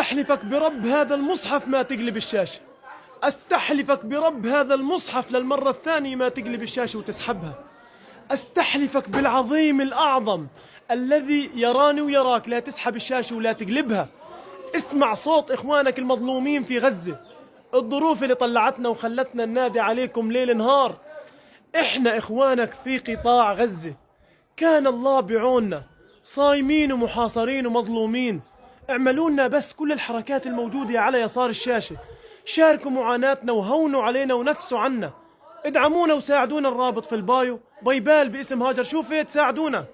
أستحلفك برب هذا المصحف ما تقلب الشاشة. أستحلفك برب هذا المصحف للمرة الثانية ما تقلب الشاشة وتسحبها. أستحلفك بالعظيم الأعظم الذي يراني ويراك لا تسحب الشاشة ولا تقلبها. اسمع صوت إخوانك المظلومين في غزة، الظروف اللي طلعتنا وخلتنا ننادي عليكم ليل نهار. إحنا إخوانك في قطاع غزة، كان الله بعوننا، صايمين ومحاصرين ومظلومين. اعملوا لنا بس كل الحركات الموجودة على يسار الشاشة، شاركوا معاناتنا وهونوا علينا ونفسوا عنا. ادعمونا وساعدونا، الرابط في البايو، بايبال باسم هاجر، شوف ايه تساعدونا.